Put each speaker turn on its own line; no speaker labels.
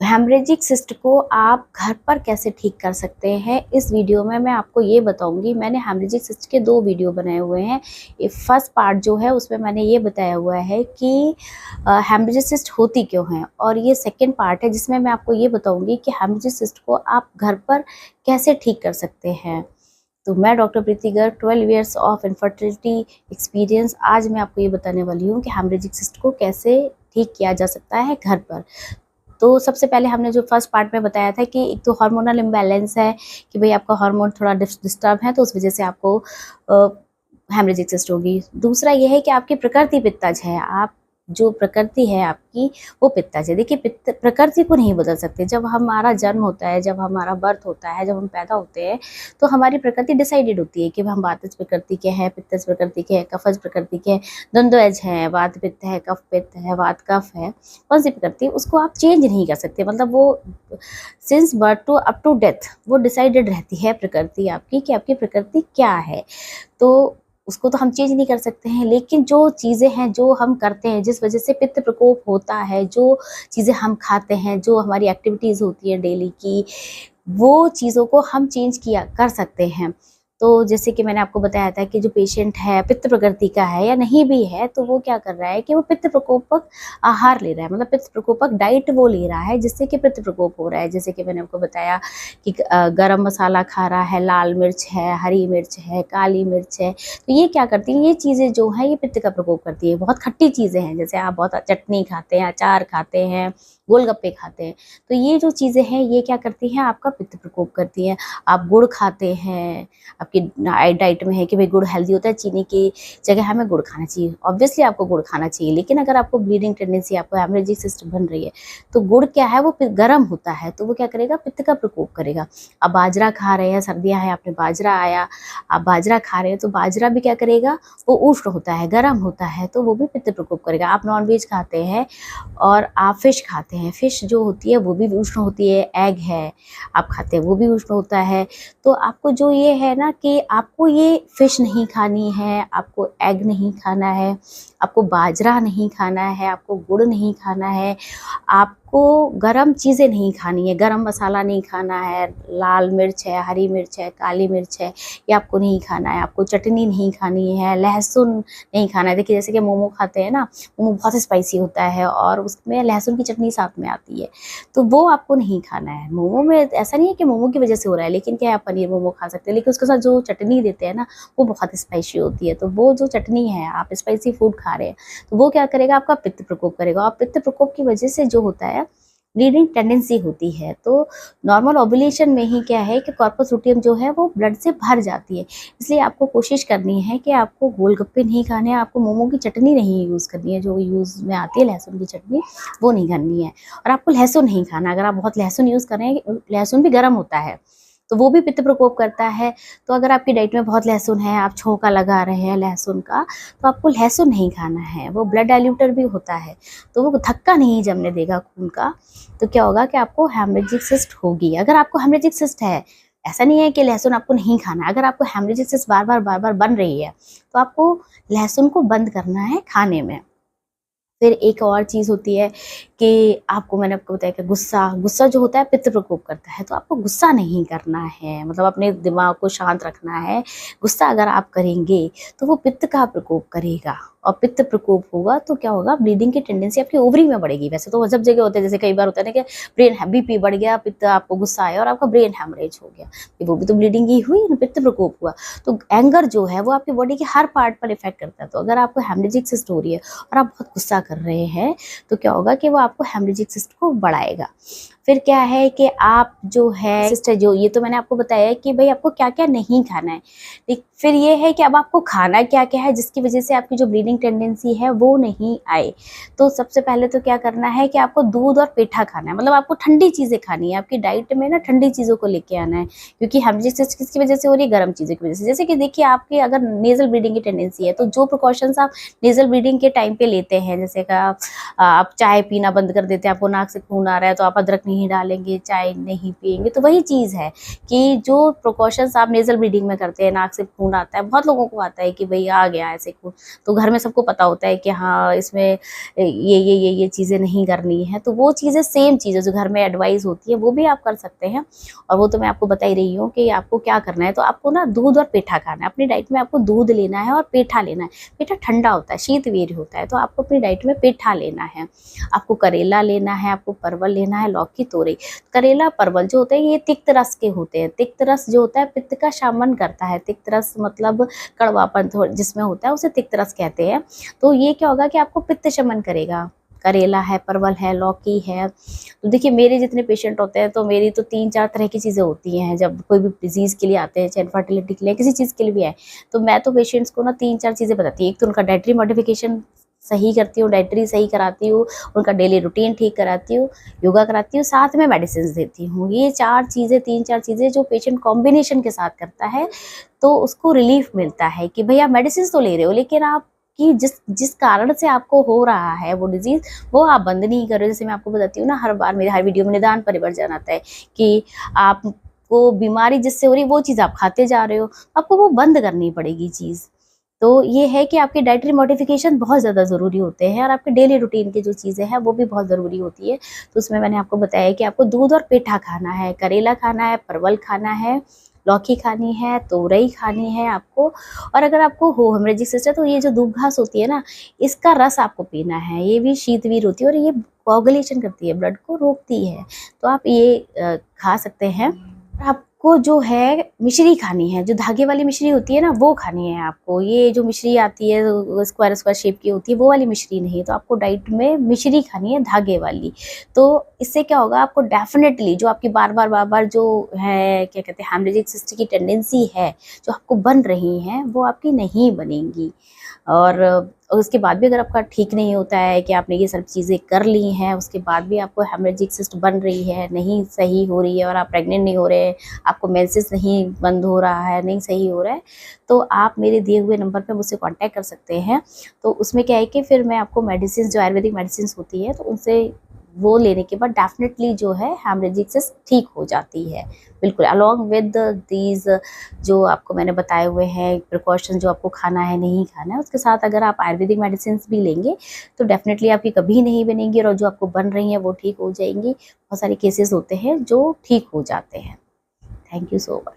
Haemorrhagic cyst को आप घर पर कैसे ठीक कर सकते हैं, इस वीडियो में मैं आपको ये बताऊंगी। मैंने हेमरेजिक सिस्ट के 2 वीडियो बनाए हुए हैं। ये फर्स्ट पार्ट जो है उसमें मैंने ये बताया हुआ है कि हेमरेजिक सिस्ट होती क्यों है, और ये सेकंड पार्ट है जिसमें मैं आपको ये बताऊंगी कि हेमरेजिक सिस्ट को आप घर पर कैसे ठीक कर सकते हैं। तो मैं doctor Preeti Garg, 12 years of infertility experience, आज मैं आपको ये बताने वाली हूँ कि हेमरेजिक सिस्ट को कैसे ठीक किया जा सकता है घर पर। तो सबसे पहले हमने जो फर्स्ट पार्ट में बताया था कि एक तो हार्मोनल इम्बैलेंस है कि भाई आपका हार्मोन थोड़ा डिस्टर्ब है, तो उस वजह से आपको हेमरेजिक सिस्ट होगी। दूसरा ये है कि आपकी प्रकृति पित्तज है, आप जो प्रकृति है आपकी वो पित्तज है। देखिए, प्रकृति को नहीं बदल सकते। जब हमारा जन्म होता है, जब हमारा बर्थ होता है, जब हम पैदा होते हैं, तो हमारी प्रकृति डिसाइडेड होती है कि हम वातज प्रकृति के हैं, पित्तज प्रकृति के हैं, कफज प्रकृति के हैं, द्वंद्वज हैं, वात पित्त है, कफ पित्त है, वात कफ है। कौन सी प्रकृति, उसको आप चेंज नहीं कर सकते। मतलब वो since birth to up to death वो डिसाइडेड रहती है प्रकृति आपकी कि आपकी प्रकृति क्या है। तो उसको तो हम चेंज नहीं कर सकते हैं, लेकिन जो चीज़ें हैं जो हम करते हैं, जिस वजह से पित्त प्रकोप होता है, जो चीज़ें हम खाते हैं, जो हमारी एक्टिविटीज़ होती है डेली की, वो चीज़ों को हम चेंज किया कर सकते हैं। तो जैसे कि मैंने आपको बताया था कि जो पेशेंट है पित्त प्रकृति का है या नहीं भी है, तो वो क्या कर रहा है कि वो पित्त प्रकोपक आहार ले रहा है, मतलब पित्त प्रकोपक डाइट वो ले रहा है, जिससे कि पित्त प्रकोप हो रहा है। जैसे कि मैंने आपको बताया कि गरम मसाला खा रहा है, लाल मिर्च है, हरी मिर्च है, काली मिर्च है। तो ये क्या करती हैं, ये चीज़ें जो हैं ये पित्त का प्रकोप करती है। बहुत खट्टी चीज़ें हैं, जैसे आप बहुत चटनी खाते हैं, अचार खाते हैं, गोलगप्पे खाते हैं, तो ये जो चीज़ें हैं ये क्या करती हैं, आपका पित्त प्रकोप करती हैं। आप गुड़ खाते हैं, आपकी डाइट में है कि भाई गुड़ हेल्दी होता है, चीनी की जगह हमें गुड़ खाना चाहिए। ऑब्वियसली आपको गुड़ खाना चाहिए, लेकिन अगर आपको ब्लीडिंग टेंडेंसी, आपको हेमरेजिक सिस्ट बन रही है, तो गुड़ क्या है, वो गर्म होता है, तो वो क्या करेगा, पित्त का प्रकोप करेगा। अब बाजरा खा रहे हैं, सर्दियाँ हैं, आपने बाजरा आया, आप बाजरा खा रहे हैं, तो बाजरा भी क्या करेगा, वो उष्ण होता है, गर्म होता है, तो वो भी पित्त प्रकोप करेगा। आप नॉनवेज खाते हैं और आप फिश खाते हैं, फिश जो होती है वो भी उष्ण होती है, एग है आप खाते हैं वो भी उष्ण होता है। तो आपको जो ये है ना कि आपको ये फिश नहीं खानी है, आपको एग नहीं खाना है, आपको बाजरा नहीं खाना है, आपको गुड़ नहीं खाना है, आपको गरम चीज़ें नहीं खानी है, गरम मसाला नहीं खाना है, लाल मिर्च है, हरी मिर्च है, काली मिर्च है, ये आपको नहीं खाना है, आपको चटनी नहीं खानी है, लहसुन नहीं खाना है। देखिए, जैसे कि मोमो खाते हैं ना, मोमो बहुत स्पाइसी होता है और उसमें लहसुन की चटनी साथ में आती है, तो वो आपको नहीं खाना है। मोमो में ऐसा नहीं है कि मोमो की वजह से हो रहा है, लेकिन क्या है, आप पनीर मोमो खा सकते हैं, लेकिन उसके साथ जो चटनी देते हैं ना वो बहुत स्पाइसी होती है। तो वो जो चटनी है, आप स्पाइसी फूड खा रहे हैं, तो वो क्या करेगा, आपका पित्त प्रकोप करेगा, और पित्त प्रकोप की वजह से जो होता है ब्लीडिंग टेंडेंसी होती है। तो नॉर्मल ओव्यूलेशन में ही क्या है कि कॉर्पस लुटियम जो है वो ब्लड से भर जाती है। इसलिए आपको कोशिश करनी है कि आपको गोलगप्पे नहीं खाने हैं, आपको मोमो की चटनी नहीं यूज़ करनी है, जो यूज़ में आती है लहसुन की चटनी, वो नहीं करनी है। और आपको लहसुन नहीं खाना, अगर आप बहुत लहसुन यूज़ कर रहे हैं, लहसुन भी गर्म होता है, तो वो भी पित्त प्रकोप करता है। तो अगर आपकी डाइट में बहुत लहसुन है, आप छौंका लगा रहे हैं लहसुन का, तो आपको लहसुन नहीं खाना है, वो ब्लड डाइल्यूटर भी होता है, तो वो धक्का नहीं जमने देगा खून का। तो क्या होगा कि आपको हेमरेजिक सिस्ट होगी। अगर आपको हेमरेजिक सिस्ट है, ऐसा नहीं है कि लहसुन आपको नहीं खाना है, अगर आपको हेमरेजिक सिस्ट बार बार बन रही है, तो आपको लहसुन को बंद करना है खाने में। फिर एक और चीज़ होती है कि आपको, मैंने आपको बताया कि गुस्सा जो होता है पित्त प्रकोप करता है, तो आपको गुस्सा नहीं करना है, मतलब अपने दिमाग को शांत रखना है। गुस्सा अगर आप करेंगे तो वो पित्त का प्रकोप करेगा, और पित्त प्रकोप होगा तो क्या होगा, ब्लीडिंग की टेंडेंसी आपकी ओवरी में बढ़ेगी। वैसे तो सब जगह होता है, जैसे कई बार होता है ना कि ब्रेन बीपी बढ़ गया, पित्त, आपको गुस्सा आया और आपका ब्रेन हैमरेज हो गया, वो भी तो ब्लीडिंग ही हुई, पित्त प्रकोप हुआ। तो एंगर जो है वो आपकी बॉडी के हर पार्ट पर इफेक्ट करता है। तो अगर आपको हेमरेजिक सिस्ट हो रही है और आप बहुत गुस्सा कर रहे हैं, तो क्या होगा कि वो आपको हेमरेजिक सिस्ट को बढ़ाएगा। फिर क्या है कि आप जो है सिस्टर, जो ये तो मैंने आपको बताया कि भाई आपको क्या क्या नहीं खाना है। फिर ये है कि अब आपको खाना क्या क्या है जिसकी वजह से आपकी जो ब्लीडिंग टेंडेंसी है वो नहीं आए। तो सबसे पहले तो क्या करना है कि आपको दूध और पेठा खाना है, मतलब आपको ठंडी चीज़ें खानी है। आपकी डाइट में ना ठंडी चीज़ों को लेके आना है, क्योंकि हेमरेजिक सिस्ट किसकी वजह से हो रही है, गर्म चीज़ों की वजह से। जैसे कि देखिए, आपके अगर नेजल ब्लीडिंग की टेंडेंसी है, तो जो प्रिकॉशंस आप नेजल ब्लीडिंग के टाइम पे लेते हैं, जैसे कि आप चाय पीना बंद कर देते हैं, आपको नाक से खून आ रहा है तो आप अदरक नहीं डालेंगे, चाय नहीं पिएंगे, तो वही चीज़ है कि जो प्रिकॉशंस आप नेजल ब्लीडिंग में करते हैं, नाक से खून खून आता है, बहुत लोगों को आता है कि भाई आ गया ऐसे खून, तो घर में सबको पता होता है कि हाँ इसमें ये चीज़ें नहीं करनी है। तो वो चीज़ें सेम चीज़ें जो घर में एडवाइस होती है वो भी आप कर सकते हैं। और वो तो मैं आपको बता ही रही हूँ कि आपको क्या करना है। तो आपको ना दूध और पेठा खाना है, अपनी डाइट में आपको दूध लेना है और पेठा लेना है। पेठा ठंडा होता है, शीतवीर्य होता है, तो आपको अपनी डाइट में पेठा लेना है। आपको करेला लेना है, आपको परवल लेना है, लौकी, तोरई। करेला परवल जो होते हैं ये तिक्त रस के होते हैं। तिक्त रस जो होता है पित्त का शमन करता है। तिक्त रस मतलब कड़वापन जिसमें होता है उसे तिक्त रस कहते हैं। तो ये क्या होगा कि आपको पित्त शमन करेगा। करेला है, परवल है, लौकी है। तो देखिए मेरे जितने पेशेंट होते हैं तो मेरी तो 3-4 तरह की चीज़ें होती हैं जब कोई भी डिजीज़ के लिए आते हैं, चाहे इनफर्टिलिटी के लिए, किसी चीज़ के लिए भी आए। तो मैं तो पेशेंट्स को ना 3-4 चीज़ें बताती हूँ। एक तो उनका डाइटरी मॉडिफिकेशन सही करती हूँ, डाइटरी सही कराती हूँ, उनका डेली रूटीन ठीक कराती हूँ, योगा कराती हूँ, साथ में मेडिसिन देती हूँ। ये 4 चीज़ें, 3-4 चीज़ें जो पेशेंट कॉम्बिनेशन के साथ करता है तो उसको रिलीफ मिलता है कि भई आप मेडिसिन तो ले रहे हो लेकिन आप कि जिस कारण से आपको हो रहा है वो डिजीज़, वो आप बंद नहीं कर रहे हो। जैसे मैं आपको बताती हूँ ना, हर बार मेरे हर वीडियो में निदान परिवर्जन आता है कि आपको बीमारी जिससे हो रही है वो चीज़ आप खाते जा रहे हो, आपको वो बंद करनी पड़ेगी चीज़। तो ये है कि आपकी डाइटरी मॉडिफिकेशन बहुत ज़्यादा ज़रूरी होते हैं और आपके डेली रूटीन की जो चीज़ें हैं वो भी बहुत ज़रूरी होती है। तो उसमें मैंने आपको बताया कि आपको दूध और पेठा खाना है, करेला खाना है, परवल खाना है, लौकी खानी है, तोरई खानी है आपको। और अगर आपको हो हेमरेजिक सिस्टर तो ये जो दूब घास होती है ना, इसका रस आपको पीना है। ये भी शीतवीर होती है और ये कोगुलेशन करती है, ब्लड को रोकती है। तो आप ये खा सकते हैं। आपको जो है मिश्री खानी है, जो धागे वाली मिश्री होती है ना वो खानी है आपको। ये जो मिश्री आती है स्क्वायर स्क्वायर शेप की होती है वो वाली मिश्री नहीं, तो आपको डाइट में मिश्री खानी है धागे वाली। तो इससे क्या होगा, आपको डेफिनेटली जो आपकी बार-बार जो है क्या कहते हैं हेमरेजिक सिस्ट की टेंडेंसी है, जो आपको बन रही हैं वो आपकी नहीं बनेंगी। और उसके बाद भी अगर आपका ठीक नहीं होता है कि आपने ये सब चीज़ें कर ली हैं, उसके बाद भी आपको हेमरेजिक सिस्ट बन रही है, नहीं सही हो रही है और आप प्रेग्नेंट नहीं हो रहे हैं, आपको मेंसेस नहीं बंद हो रहा है, नहीं सही हो रहा है, तो आप मेरे दिए हुए नंबर पे मुझसे कांटेक्ट कर सकते हैं। तो उसमें क्या है कि फिर मैं आपको मेडिसिन जो आयुर्वेदिक मेडिसिन होती है तो उनसे वो लेने के बाद डेफिनेटली जो है हेमरेजिक सिस्ट ठीक हो जाती है। बिल्कुल अलोंग विद दीज जो आपको मैंने बताए हुए हैं प्रिकॉशन जो आपको खाना है, नहीं खाना है, उसके साथ अगर आप आयुर्वेदिक मेडिसिन भी लेंगे तो डेफिनेटली आपकी कभी नहीं बनेंगी और जो आपको बन रही हैं वो ठीक हो जाएंगी। बहुत सारे केसेस होते हैं जो ठीक हो जाते हैं। Thank you so much.